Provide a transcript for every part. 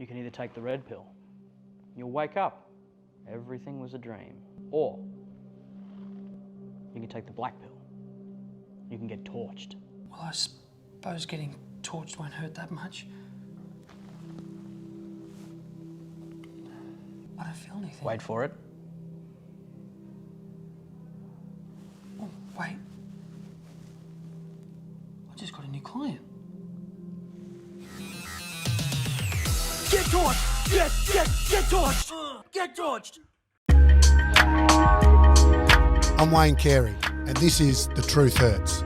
You can either take the red pill. You'll wake up. Everything was a dream. Or you can take the black pill. You can get torched. Well, I suppose getting torched won't hurt that much. I don't feel anything. Wait for it. Oh, wait. I just got a new client. Get torched! Get torched! Get torched! I'm Wayne Carey, and this is The Truth Hurts.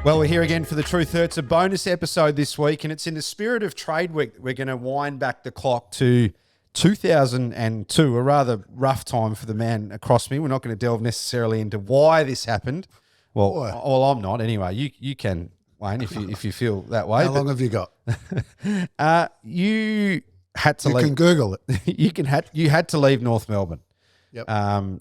Well, we're here again for The Truth Hurts, a bonus episode this week, and it's in the spirit of Trade Week. We're going to wind back the clock to 2002, a rather rough time for the man across me. We're not going to delve necessarily into why this happened. Well, I'm not anyway. You can, Wayne, if you feel that way. How long have you got? You had to leave. You can Google it. You had to leave North Melbourne. Yep.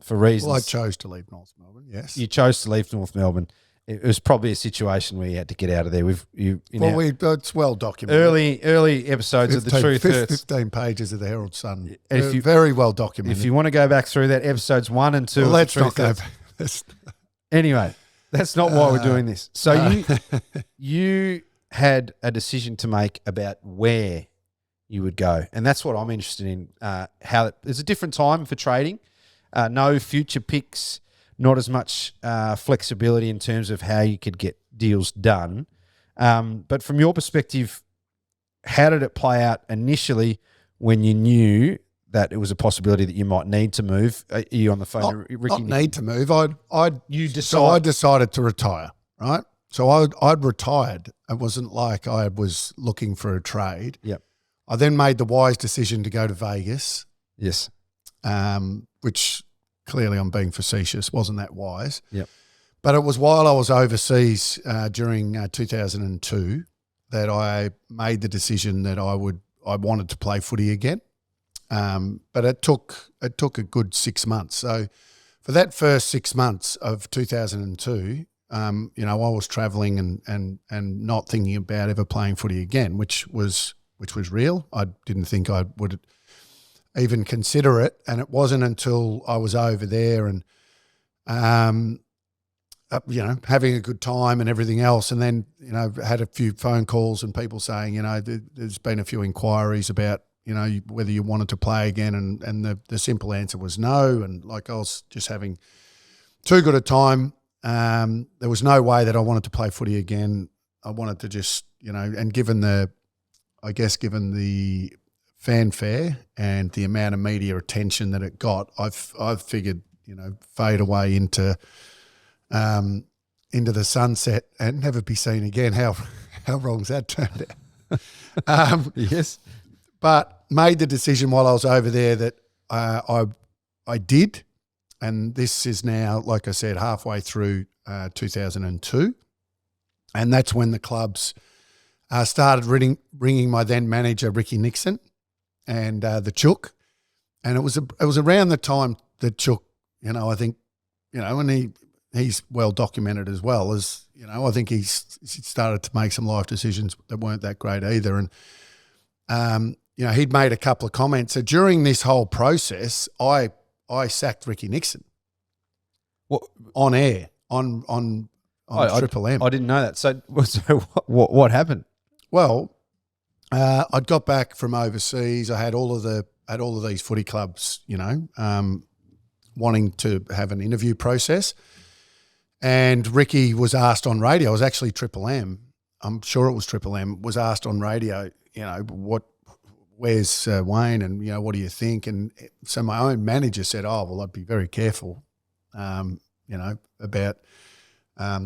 For reasons. Well, I chose to leave North Melbourne, yes. You chose to leave North Melbourne. It was probably a situation where you had to get out of there. It's well documented. Early episodes of The Truth Hurts. 15 pages of the Herald Sun. Very well documented. If you want to go back through that, episodes 1 and 2. Well, let's not go back. Anyway, that's not why we're doing this. So you had a decision to make about where you would go, and that's what I'm interested in. How there's a different time for trading. No future picks, not as much flexibility in terms of how you could get deals done. But from your perspective, how did it play out initially when you knew that it was a possibility that you might need to move? Are you on the phone? Not need to move. I decided to retire, right? So I'd retired. It wasn't like I was looking for a trade. Yep. I then made the wise decision to go to Vegas. Yes. Which clearly I'm being facetious, wasn't that wise. Yep. But it was while I was overseas during 2002 that I made the decision that I wanted to play footy again. But it took a good 6 months. So for that first 6 months of 2002, I was travelling and not thinking about ever playing footy again, which was real. I didn't think I would even consider it, and it wasn't until I was over there and having a good time and everything else, and then had a few phone calls and people saying there's been a few inquiries about whether you wanted to play again, and the simple answer was no, and like I was just having too good a time. There was no way that I wanted to play footy again. I wanted to just and given the fanfare and the amount of media attention that it got, I've figured, fade away into the sunset and never be seen again. How wrong's that turned out? Yes. But made the decision while I was over there that I did, and this is now, like I said, halfway through 2002, and that's when the clubs started ringing my then manager Ricky Nixon and the Chook, and it was around the time that Chook, I think, and he's well documented as well as I think he started to make some life decisions that weren't that great either, and he'd made a couple of comments. So during this whole process, I sacked Ricky Nixon. What on air on Triple M? I didn't know that. So what happened? Well, I'd got back from overseas. I had all of these footy clubs, wanting to have an interview process, and Ricky was asked on radio. It was actually Triple M. I'm sure it was Triple M. Was asked on radio, where's Wayne, and what do you think? And so my own manager said, "Oh, well, I'd be very careful, about."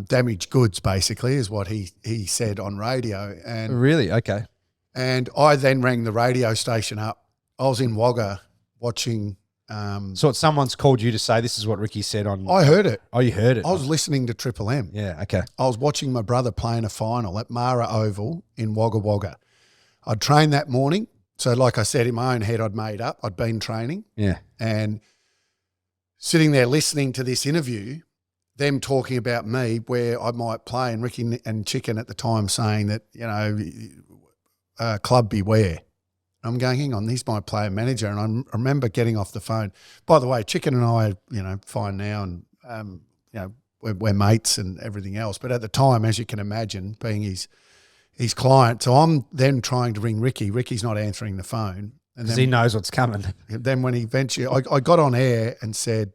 Damaged goods, basically, is what he said on radio. And really? Okay. And I then rang the radio station up. I was in Wagga watching. So someone's called you to say this is what Ricky said on. I heard it. Oh, you heard it. I was listening to Triple M. Yeah. Okay. I was watching my brother playing a final at Mara Oval in Wagga Wagga. I'd trained that morning. So like I said, in my own head, I'd made up. I'd been training. Yeah. And sitting there listening to this interview, them talking about me, where I might play, and Ricky and Chicken at the time saying that, club beware. I'm going, hang on, he's my player manager. And I remember getting off the phone. By the way, Chicken and I are, fine now, and, we're mates and everything else. But at the time, as you can imagine, being his client, so I'm then trying to ring Ricky. Ricky's not answering the phone. And Because he knows what's coming. then when he eventually, I got on air and said,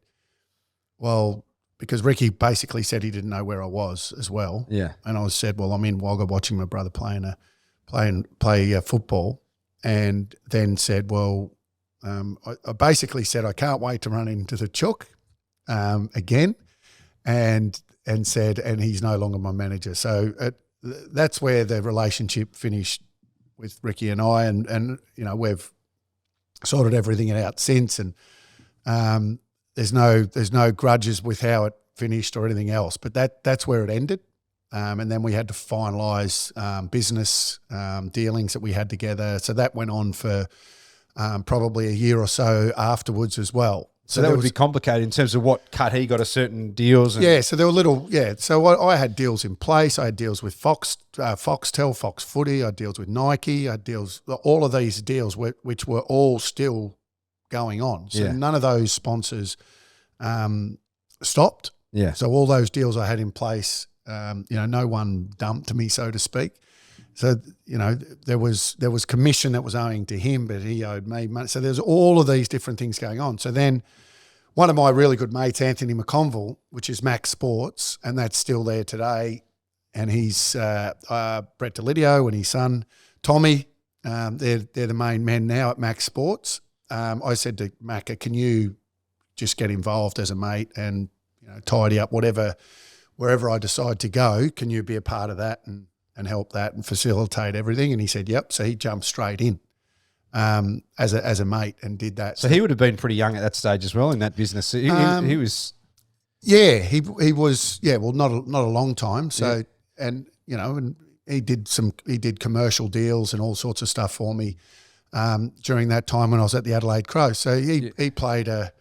well, because Ricky basically said he didn't know where I was as well. Yeah. And I said, well, I'm in Wagga watching my brother play football, and then said, well, I basically said I can't wait to run into the Chook again, and said, and he's no longer my manager. So that's where the relationship finished with Ricky and I, and we've sorted everything out since, and there's no grudges with how it finished or anything else, but that's where it ended. And then we had to finalise business dealings that we had together. So that went on for probably a year or so afterwards as well. So that would be complicated in terms of what cut he got a certain deals. And so there were So I had deals in place. I had deals with Foxtel, Fox Footy. I had deals with Nike. I had deals, all of these deals which were all still going on. So none of those sponsors stopped. Yeah. So all those deals I had in place, no one dumped me, so to speak. So, there was commission that was owing to him, but he owed me money. So there's all of these different things going on. So then one of my really good mates, Anthony McConville, which is Max Sports, and that's still there today, and he's Brett Delidio and his son, Tommy, they're the main men now at Max Sports. I said to Macca, can you just get involved as a mate and tidy up wherever I decide to go? Can you be a part of that and help that and facilitate everything? And he said, yep. So he jumped straight in as a mate and did that. So he would have been pretty young at that stage as well in that business. He was. Yeah, he was. Yeah, well, not a long time. So and he did commercial deals and all sorts of stuff for me during that time when I was at the Adelaide Crows. So he played a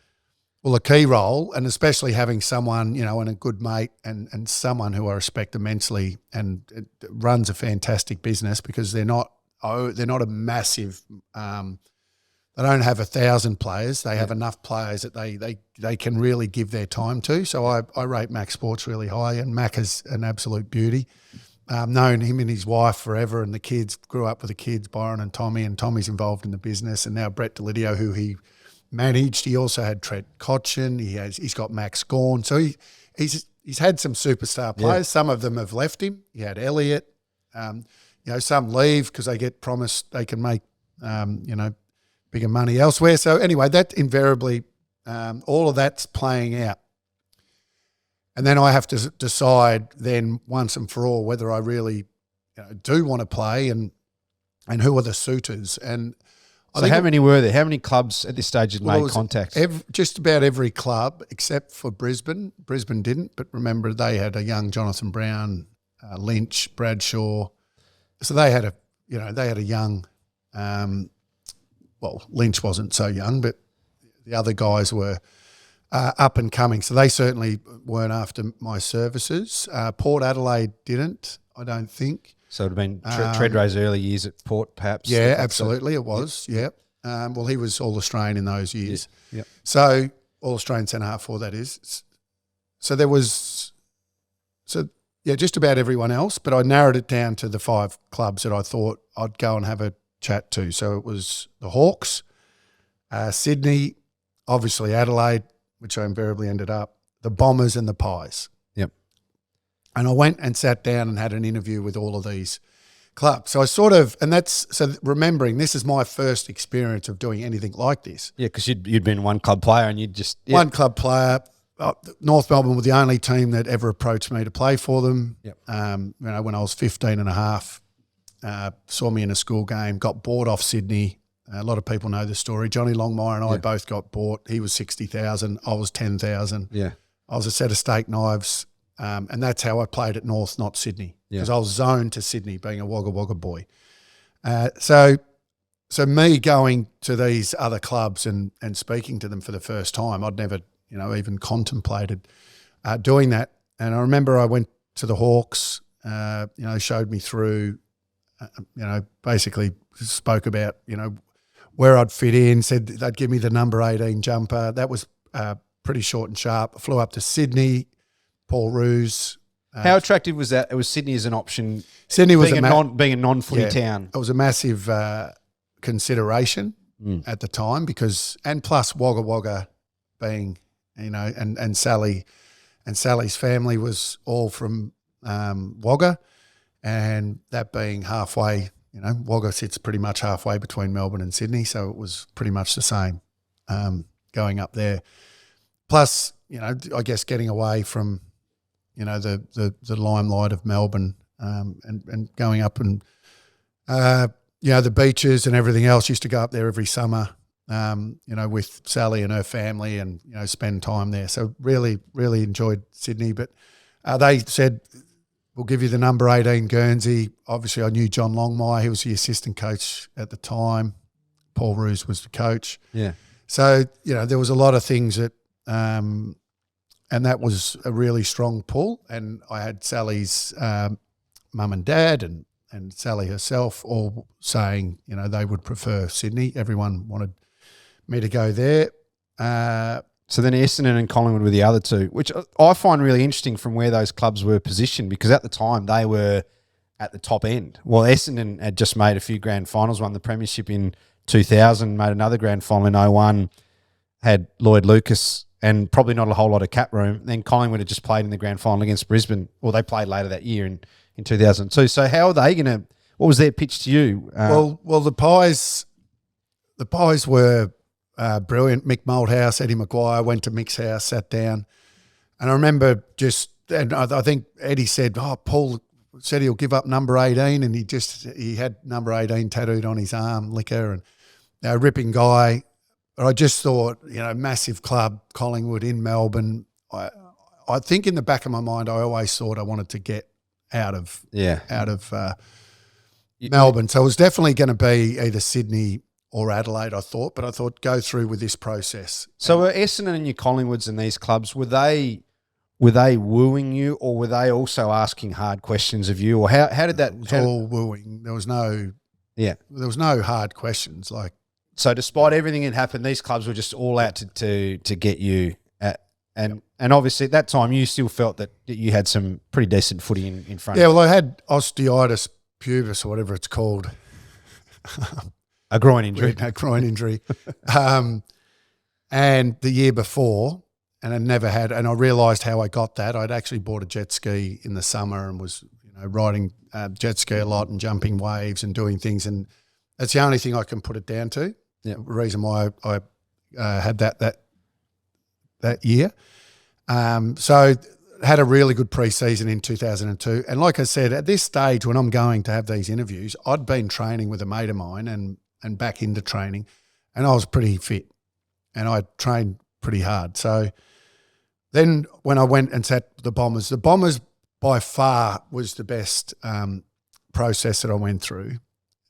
key role, and especially having someone, and a good mate and someone who I respect immensely, and it runs a fantastic business because they're not a massive, they don't have 1,000 players. They have enough players that they can really give their time to. So I rate Mac Sports really high, and Mac is an absolute beauty. Known him and his wife forever, and the kids, grew up with the kids, Byron and Tommy's involved in the business, and now Brett Delidio, who he managed. He also had Trent Cotchin. He's got Max Gawn. So he's had some superstar players. Yeah. Some of them have left him. He had Elliott. Some leave because they get promised they can make bigger money elsewhere. So anyway, that invariably all of that's playing out. And then I have to decide then once and for all whether I really do want to play and who are the suitors. And so how many were there? How many clubs at this stage had made contact? Just about every club except for Brisbane. Brisbane didn't, but remember they had a young Jonathan Brown, Lynch, Bradshaw. So they had a young. Lynch wasn't so young, but the other guys were up and coming. So they certainly weren't after my services. Port Adelaide didn't, I don't think. So it would have been Treadray's early years at Port, perhaps? Yeah, absolutely, it was, yep. He was All-Australian in those years. Yeah. Yep. So All-Australian centre-half for that is. So there was just about everyone else, but I narrowed it down to the 5 clubs that I thought I'd go and have a chat to. So it was the Hawks, Sydney, obviously Adelaide, which I invariably ended up, the Bombers and the Pies. Yep. And I went and sat down and had an interview with all of these clubs. So remembering this is my first experience of doing anything like this. Yeah, because you'd been one club player and you'd just... Yeah. One club player. North Melbourne were the only team that ever approached me to play for them. Yep. When I was 15 and a half, saw me in a school game, got bought off Sydney. A lot of people know the story. Johnny Longmire and I both got bought. He was 60,000. I was 10,000. Yeah. I was a set of steak knives. And that's how I played at North, not Sydney, because I was zoned to Sydney, being a Wagga Wagga boy. So me going to these other clubs and speaking to them for the first time, I'd never, even contemplated doing that. And I remember I went to the Hawks, showed me through, basically spoke about, where I'd fit in. Said they'd give me the number 18 jumper. That was pretty short and sharp. I flew up to Sydney. Paul Roos. How attractive was that? It was Sydney as an option. Sydney was being a non-footy town. It was a massive consideration at the time and plus Wagga Wagga being, and Sally and Sally's family was all from Wagga, and that being halfway, Wagga sits pretty much halfway between Melbourne and Sydney, so it was pretty much the same going up there. Plus, I guess getting away from, the limelight of Melbourne and going up and, the beaches and everything else. Used to go up there every summer, with Sally and her family and, spend time there. So really, really enjoyed Sydney. But they said, we'll give you the number 18 Guernsey. Obviously, I knew John Longmire. He was the assistant coach at the time. Paul Roos was the coach. Yeah. So, there was a lot of things that and that was a really strong pull. And I had Sally's mum and dad and Sally herself all saying, they would prefer Sydney. Everyone wanted me to go there. So then Essendon and Collingwood were the other two, which I find really interesting from where those clubs were positioned, because at the time they were at the top end. Well, Essendon had just made a few grand finals, won the premiership in 2000, made another grand final in 01, had Lloyd Lucas and probably not a whole lot of cap room. Then Collingwood had just played in the grand final against Brisbane. Well, they played later that year in 2002. So how are they going to – what was their pitch to you? Well, the Pies were brilliant. Mick Malthouse, Eddie Maguire, went to Mick's house, sat down. And I remember and I think Eddie said, Paul said he'll give up number 18, and he had number 18 tattooed on his arm, Liquor, and ripping guy. But I just thought, massive club, Collingwood in Melbourne. I think in the back of my mind, I always thought I wanted to get out of Melbourne. So it was definitely going to be either Sydney or Adelaide, I thought. But I thought go through with this process. So were Essendon and your Collingwoods and these clubs, were they wooing you, or were they also asking hard questions of you? Or how did that? It was all wooing. There was no hard questions. So despite everything that happened, these clubs were just all out to get you. And obviously at that time you still felt that you had some pretty decent footy in front of you. Yeah, well, I had osteitis pubis or whatever it's called. A groin injury. A groin injury. And the year before, and I realised how I got that. I'd actually bought a jet ski in the summer and was riding jet ski a lot and jumping waves and doing things, and that's the only thing I can put it down to. Yeah, the reason why I had that year. So had a really good pre-season in 2002. And like I said, at this stage when I'm going to have these interviews, I'd been training with a mate of mine and back into training, and I was pretty fit and I trained pretty hard. So then when I went and sat the Bombers by far was the best process that I went through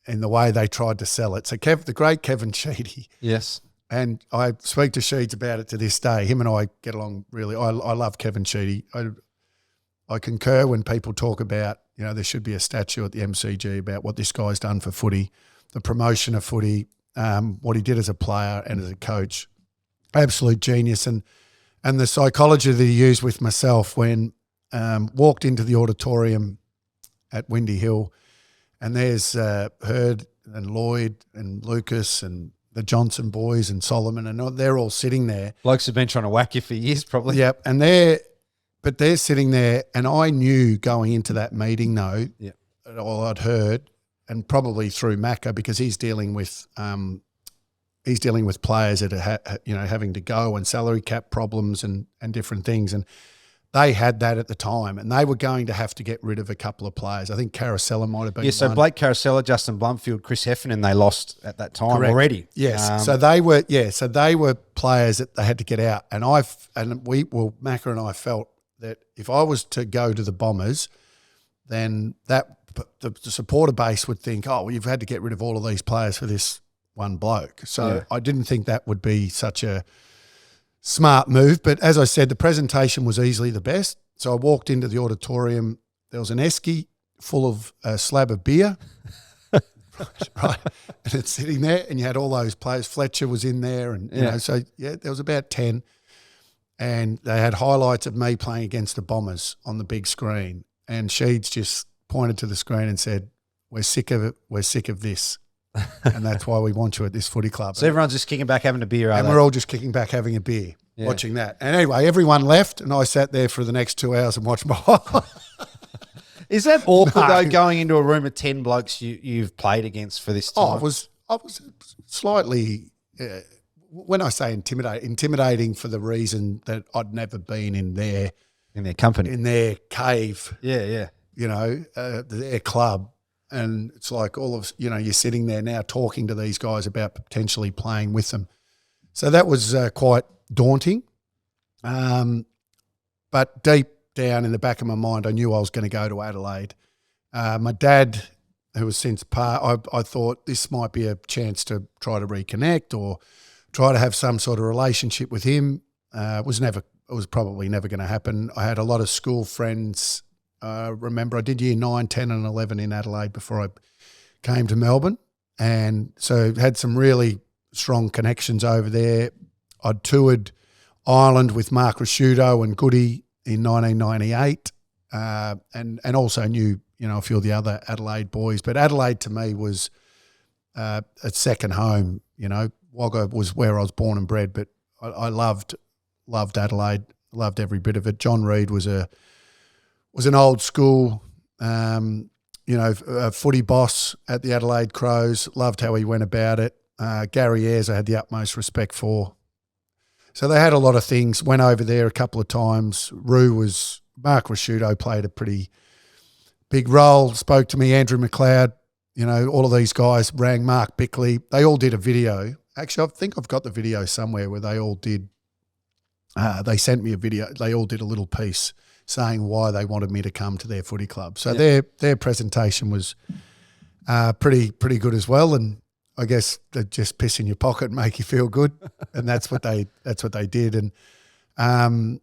in the way they tried to sell it. So the great Kevin Sheedy. Yes. And I speak to Sheeds about it to this day. Him and I get along really. I love Kevin Sheedy. I concur when people talk about, there should be a statue at the MCG about what this guy's done for footy, the promotion of footy, what he did as a player and as a coach. Absolute genius. And the psychology that he used with myself when walked into the auditorium at Windy Hill, and there's Hurd and Lloyd and Lucas and the Johnson boys and Solomon, and they're all sitting there. Blokes have been trying to whack you for years, probably. Yep, and they're sitting there, and I knew going into that meeting, though, all I'd heard, and probably through Macca, because he's dealing with players that are having to go and salary cap problems and different things, and they had that at the time, and they were going to have to get rid of a couple of players. I think Carosella might have been so one. Blake Carosella, Justin Blumfield, Chris Heffernan, they lost at that time already. Yes, so they were players that they had to get out, and Macca and I felt that if I was to go to the Bombers, then the supporter base would think, you've had to get rid of all of these players for this one bloke. So I didn't think that would be such a smart move. But as I said, the presentation was easily the best. So I walked into the auditorium. There was an esky full of a slab of beer right? And it's sitting there, and you had all those players. Fletcher was in there, and you know, so there was about 10, and they had highlights of me playing against the Bombers on the big screen, and Sheeds just pointed to the screen and said, "We're sick of it. We're sick of this." And that's why we want you at this footy club. So everyone's just kicking back, having a beer, and we're all just kicking back, having a beer, watching that. And anyway, everyone left, and I sat there for the next 2 hours and watched my Is that awkward though, going into a room of 10 blokes you've played against for this time? I was slightly, when I say intimidating for the reason that I'd never been in their company, in their cave. Yeah. You know, their club. And it's like you're sitting there now talking to these guys about potentially playing with them. So that was quite daunting. But deep down in the back of my mind, I knew I was going to go to Adelaide. My dad, who was since I thought this might be a chance to try to reconnect or try to have some sort of relationship with him. It was probably never going to happen. I had a lot of school friends. Remember, I did year 9, 10 and 11 in Adelaide before I came to Melbourne, and so had some really strong connections over there. I'd toured Ireland with Mark Rasciuto and Goody in 1998, and also knew a few of the other Adelaide boys. But Adelaide to me was a second home. Wagga was where I was born and bred, but I loved Adelaide, loved every bit of it. John Reid was an old school, a footy boss at the Adelaide Crows. Loved how he went about it. Gary Ayres I had the utmost respect for. So they had a lot of things. Went over there a couple of times. Mark Rasciuto played a pretty big role. Spoke to me, Andrew McLeod. All of these guys rang Mark Bickley. They all did a video. Actually, I think I've got the video somewhere where they all did. They sent me a video. They all did a little piece saying why they wanted me to come to their footy club. So their presentation was pretty good as well. And I guess they just piss in your pocket and make you feel good, and that's what they did. And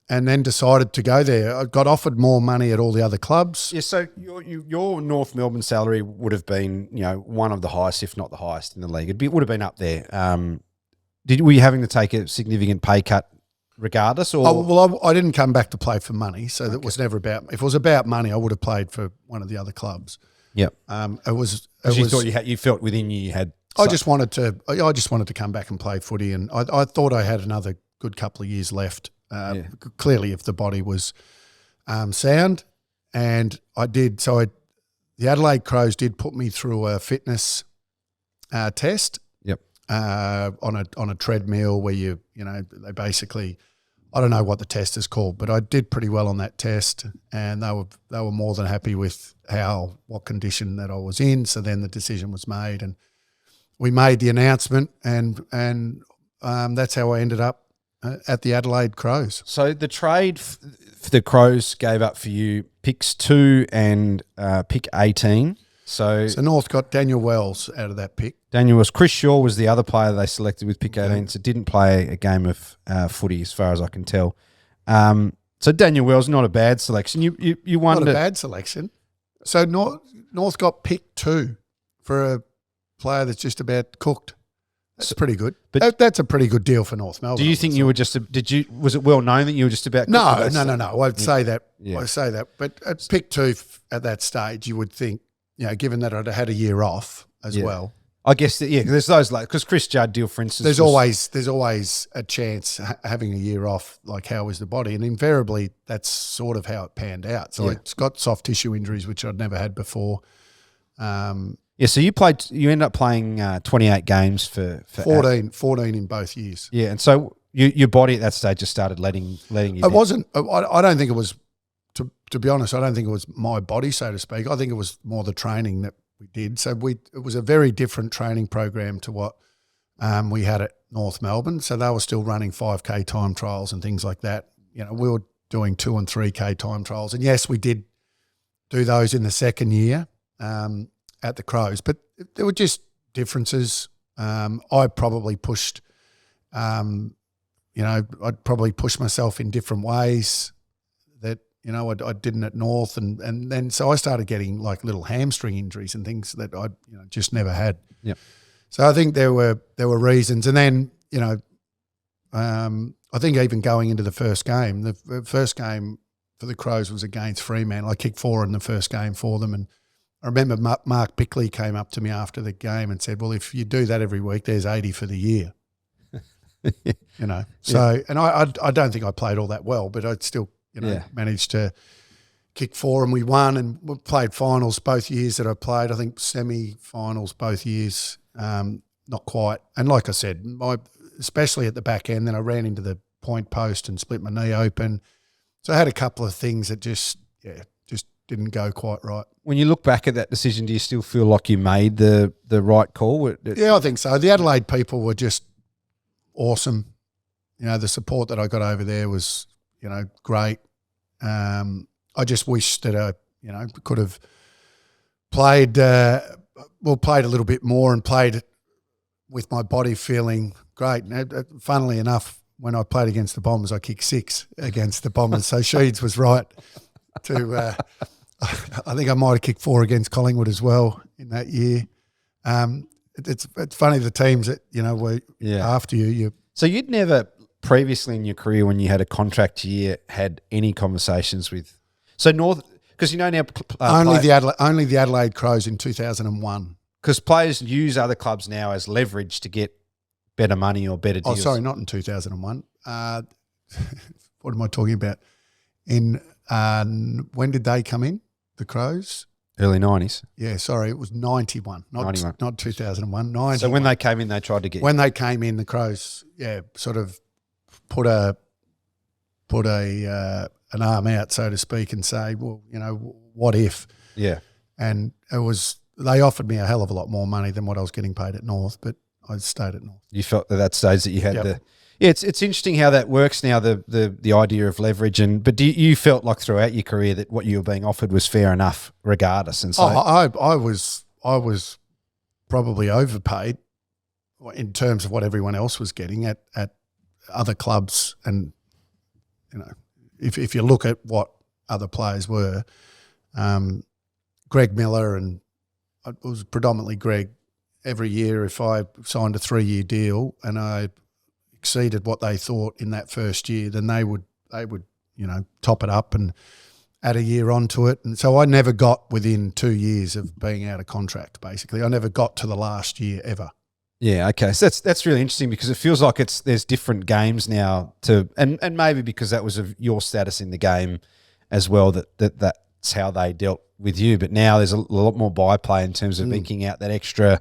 then decided to go there. I got offered more money at all the other clubs. Yeah. So your North Melbourne salary would have been one of the highest, if not the highest in the league. It would have been up there. Were you having to take a significant pay cut regardless? Or I didn't come back to play for money, so that was never about. If it was about money, I would have played for one of the other clubs. Yep. It was. You felt within you had. I just wanted to come back and play footy, and I thought I had another good couple of years left. Clearly, if the body was sound, and I did. So the Adelaide Crows did put me through a fitness test. Yep. On a treadmill where they basically, I don't know what the test is called, but I did pretty well on that test, and they were more than happy with what condition that I was in. So then the decision was made, and we made the announcement, and that's how I ended up at the Adelaide Crows. So the trade for the Crows gave up for you picks 2 and pick 18. So North got Daniel Wells out of that pick. Chris Shaw was the other player they selected with pick 18, so didn't play a game of footy as far as I can tell. So Daniel Wells, not a bad selection. You won. Not a bad selection. So North got pick 2 for a player that's just about cooked. That's pretty good. But that's a pretty good deal for North Melbourne. Do you think you were just? Was it well known that you were just about? No. I'd say that. Yeah. I say that. But at pick 2 at that stage, you would think, given that I'd had a year off as well. I guess there's those because Chris Judd deal, for instance. There's always a chance having a year off. Like, how is the body? And invariably, that's sort of how it panned out. So it's got soft tissue injuries, which I'd never had before. So you ended up playing 28 games for 14 in both years. Yeah, and so your body at that stage just started letting you. It wasn't. I don't think it was. To be honest, I don't think it was my body, so to speak. I think it was more the training that we did. So it was a very different training program to what we had at North Melbourne. So they were still running 5K time trials and things like that. We were doing 2 and 3K time trials, and yes, we did do those in the second year at the Crows, but there were just differences. I probably pushed, I'd probably push myself in different ways that, You know, I didn't at North, and then so I started getting like little hamstring injuries and things that I just never had. Yep. So I think there were reasons, and then I think even going into the first game, the first game for the Crows was against Fremantle. I kicked 4 in the first game for them, and I remember Mark Bickley came up to me after the game and said, "Well, if you do that every week, there's 80 for the year." So and I don't think I played all that well, but I still managed to kick 4 and we won, and we played finals both years that I played. I think semi-finals both years, not quite. And like I said, especially at the back end, then I ran into the point post and split my knee open. So I had a couple of things that just didn't go quite right. When you look back at that decision, do you still feel like you made the right call? Yeah, I think so. The Adelaide people were just awesome. The support that I got over there was, great. I just wish that I, could have played, played a little bit more and played with my body feeling great. Funnily enough, when I played against the Bombers, I kicked 6 against the Bombers. So Sheeds was right to, I think I might have kicked 4 against Collingwood as well in that year. It's funny, the teams that, were after you. So you'd never previously in your career, when you had a contract year, had any conversations with North, because now only the Adelaide Crows in 2001. Because players use other clubs now as leverage to get better money or better deals. Oh, sorry, not in 2001. What am I talking about? In when did they come in? The Crows? Early 90s. Yeah, sorry, it was 91, not 2001. 91. So when they came in, they tried to get when they came in, the Crows, sort of put an arm out, so to speak, and say, well, what if? Yeah. And they offered me a hell of a lot more money than what I was getting paid at North, but I stayed at North. You felt at that stage that you had it's interesting how that works now, the idea of leverage. But you felt like throughout your career that what you were being offered was fair enough regardless? And so I was probably overpaid in terms of what everyone else was getting at other clubs. And, if you look at what other players were, Greg Miller, and it was predominantly Greg, every year if I signed a 3-year deal and I exceeded what they thought in that first year, then they would top it up and add a year onto it. And so I never got within 2 years of being out of contract, basically. I never got to the last year ever. Yeah, okay. So that's really interesting, because it feels like there's different games now and maybe because that was of your status in the game as well, that's how they dealt with you. But now there's a lot more byplay in terms of eking out that extra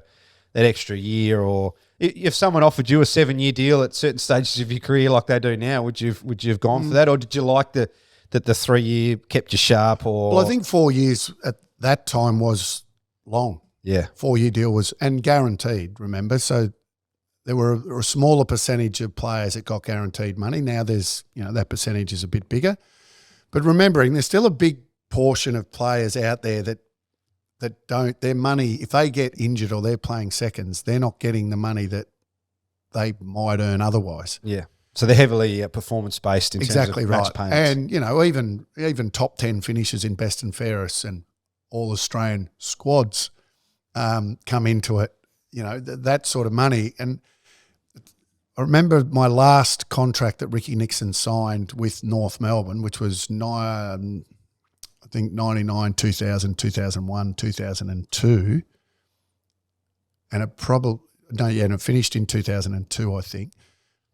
year. Or if someone offered you a 7-year deal at certain stages of your career like they do now, would you have gone for that, or did you like that the 3-year kept you sharp? Or well, I think 4 years at that time was long. Yeah, 4-year deal was and guaranteed. Remember, so there were a smaller percentage of players that got guaranteed money. Now there's that percentage is a bit bigger, but remembering there's still a big portion of players out there that don't, their money, if they get injured or they're playing seconds, they're not getting the money that they might earn otherwise. Yeah. So they're heavily performance based in terms of match payments. And even top 10 finishes in best and fairest and all Australian squads come into it. That sort of money. And I remember my last contract that Ricky Nixon signed with North Melbourne, which was I think 99, 2000, 2001, 2002, and it finished in 2002, I think.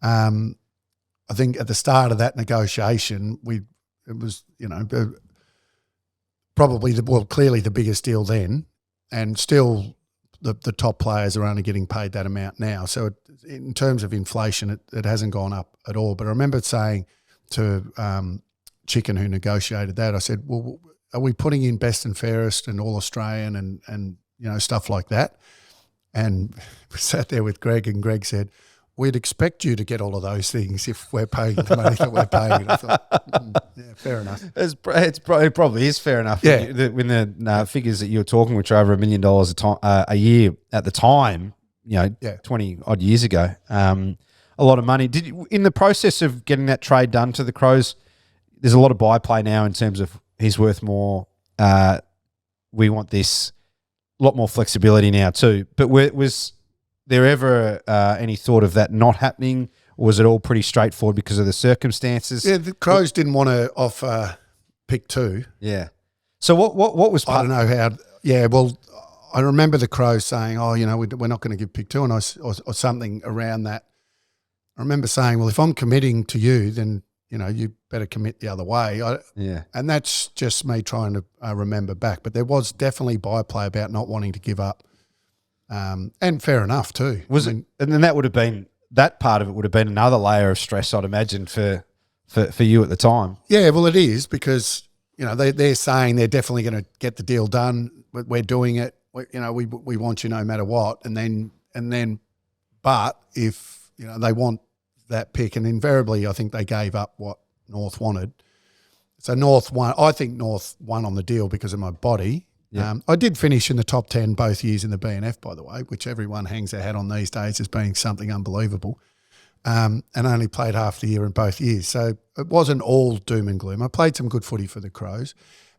I think at the start of that negotiation, it was clearly the biggest deal then, and still the top players are only getting paid that amount now. So in terms of inflation, it hasn't gone up at all. But I remember saying to Chicken, who negotiated that, I said, well, are we putting in best and fairest and all Australian and stuff like that? And we sat there with Greg, and Greg said, we'd expect you to get all of those things if we're paying the money that we're paying. And I thought, yeah, fair enough. It probably is fair enough. Yeah. When the figures that you were talking, which are over $1 million a year at the time, 20 odd years ago, a lot of money. In the process of getting that trade done to the Crows, there's a lot of byplay now in terms of he's worth more. We want this, a lot more flexibility now too. But was there ever any thought of that not happening, or was it all pretty straightforward because of the circumstances? Yeah, the Crows didn't want to offer pick 2. Yeah. So what was I don't know how. Yeah, well, I remember the Crows saying, "Oh, you know, we're not going to give pick 2," and or something around that. I remember saying, "Well, if I'm committing to you, then you know you better commit the other way." Yeah. And that's just me trying to remember back. But there was definitely byplay about not wanting to give up, and fair enough too. Was it? And then that would have been, that part of it would have been another layer of stress, I'd imagine, for you at the time. Yeah, well, it is because you know they're saying they're definitely going to get the deal done. We're doing it. We want you no matter what. And then, but if you know they want that pick, and invariably I think they gave up what North wanted. So North won. I think North won on the deal because of my body. Yeah. I did finish in the top 10 both years in the BNF, by the way, which everyone hangs their hat on these days as being something unbelievable. And only played half the year in both years. So it wasn't all doom and gloom. I played some good footy for the Crows.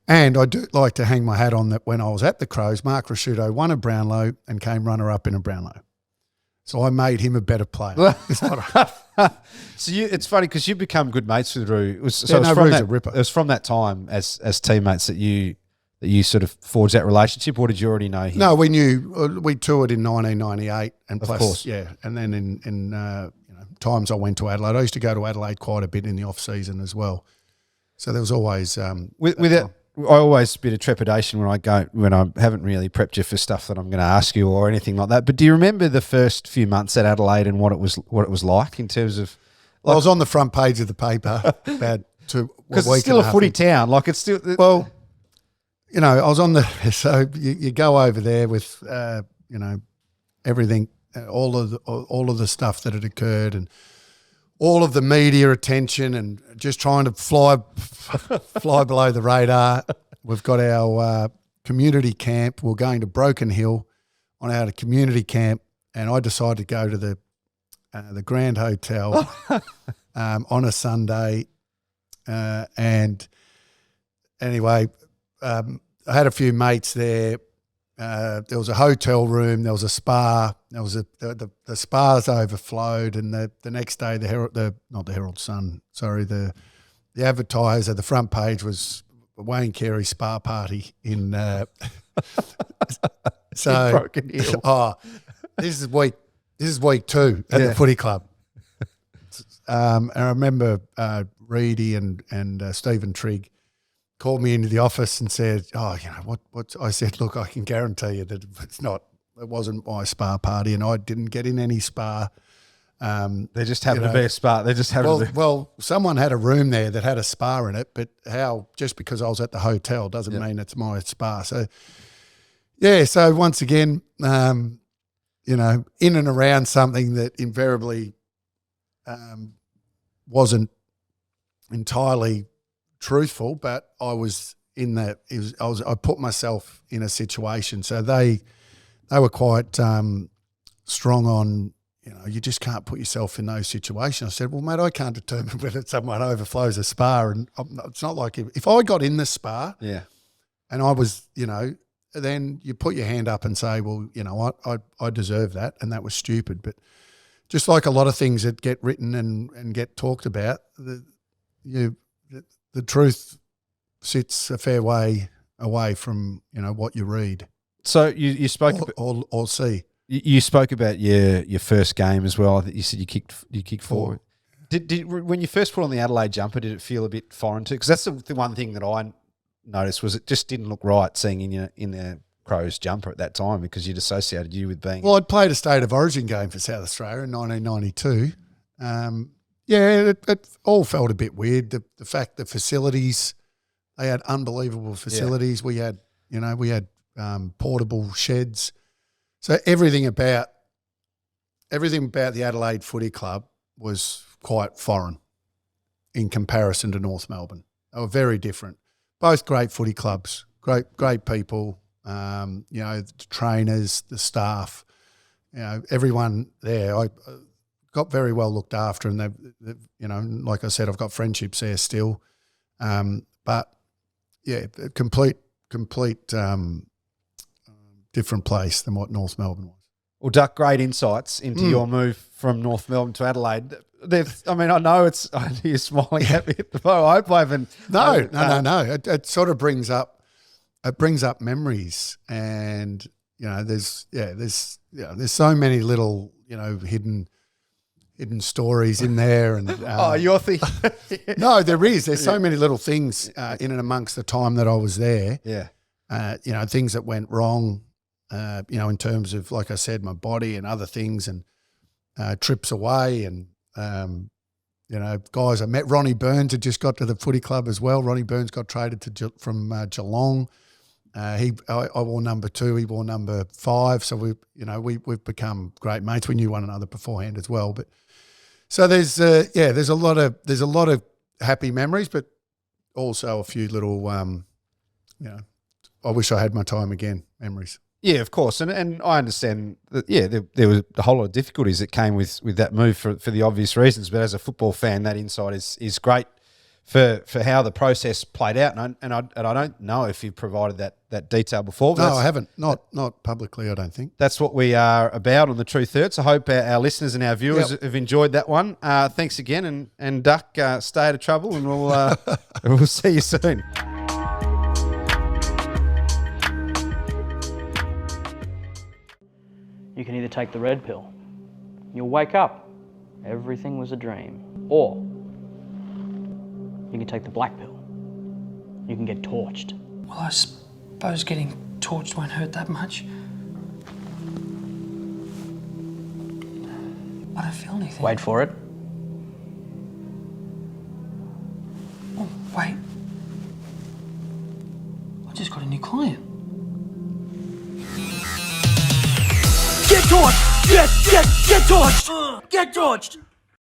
And I do like to hang my hat on that when I was at the Crows, Mark Rasciuto won a Brownlow and came runner-up in a Brownlow. So I made him a better player. So it's funny because you become good mates with Roo. Rue's a ripper. It was from that time as teammates that you sort of forged that relationship, or did you already know him? No, we knew. We toured in 1998, and Of plus, course. yeah, and then in times I went to Adelaide. I used to go to Adelaide quite a bit in the off season as well. So there was always With it, I always a bit of trepidation when I haven't really prepped you for stuff that I'm going to ask you or anything like that. But do you remember the first few months at Adelaide and what it was like in terms of? I was on the front page of the paper about Because it's still a footy town. Like it's still. Well, you know, I was on the so you go over there with everything, all of the stuff that had occurred and all of the media attention and just trying to fly below the radar. We've got our community camp. We're going to Broken Hill on our community camp, and I decided to go to the Grand Hotel on a Sunday. And anyway, I had a few mates there. There was a hotel room. There was a spa. There was the spas overflowed, and the next day the Herald Sun. Sorry, the advertiser. The front page was Wayne Carey spa party in. So Broken Hill. Oh, this is week 2 at the footy club. And I remember Reedy and Stephen Trigg called me into the office and said, "Oh, you know what?" I said, "Look, I can guarantee you that it wasn't my spa party, and I didn't get in any spa." They just happened to be a spa. They just happened to be. Well, someone had a room there that had a spa in it, but just because I was at the hotel doesn't mean it's my spa. So, yeah. So once again, in and around something that invariably wasn't entirely truthful, but I was in that. I put myself in a situation. So they were quite strong on. You just can't put yourself in those situations. I said, well, mate, I can't determine whether someone overflows a spa. And it's not like if I got in the spa and I was, then you put your hand up and say, well, I deserve that. And that was stupid. But just like a lot of things that get written and get talked about, the truth sits a fair way away from, what you read. So you spoke or see. You spoke about your first game as well. I think you said you kicked forward. Did when you first put on the Adelaide jumper, did it feel a bit foreign to you? Because that's the one thing that I noticed was it just didn't look right seeing in the Crows jumper at that time because you'd associated you with being. Well, I'd played a State of Origin game for South Australia in 1992. It all felt a bit weird. The fact the facilities, they had unbelievable facilities. We had portable sheds. So everything about the Adelaide Footy Club was quite foreign in comparison to North Melbourne. They were very different. Both great footy clubs, great people. The trainers, the staff, everyone there. I got very well looked after, and they've like I said, I've got friendships there still. But yeah, a complete different place than what North Melbourne was. Well, Duck, great insights into your move from North Melbourne to Adelaide. I mean, I know you're smiling at me at the moment. I hope I haven't. No. It sort of brings up memories, and there's so many little hidden stories in there, and you're thinking. No, there is. There's so many little things in and amongst the time that I was there. Yeah. Things that went wrong. In terms of, like I said, my body and other things, and trips away, and guys I met. Ronnie Burns had just got to the footy club as well. Ronnie Burns got traded from Geelong. I wore number 2, he wore number 5. So we've become great mates. We knew one another beforehand as well. But so there's a lot of happy memories, but also a few little I wish I had my time again memories. Yeah, of course, and I understand that. Yeah, there was a whole lot of difficulties that came with that move for the obvious reasons. But as a football fan, that insight is great for how the process played out. And I don't know if you've provided that detail before. No, I haven't. Not publicly, I don't think. That's what we are about on the True Thirds. I hope our listeners and our viewers have enjoyed that one. Thanks again, and Duck, stay out of trouble, and we'll see you soon. You can either take the red pill, you'll wake up, everything was a dream, or you can take the black pill, you can get torched. Well, I suppose getting torched won't hurt that much. I don't feel anything. Wait for it. Oh, wait. I just got a new client. Get torched! Get torched! Get torched!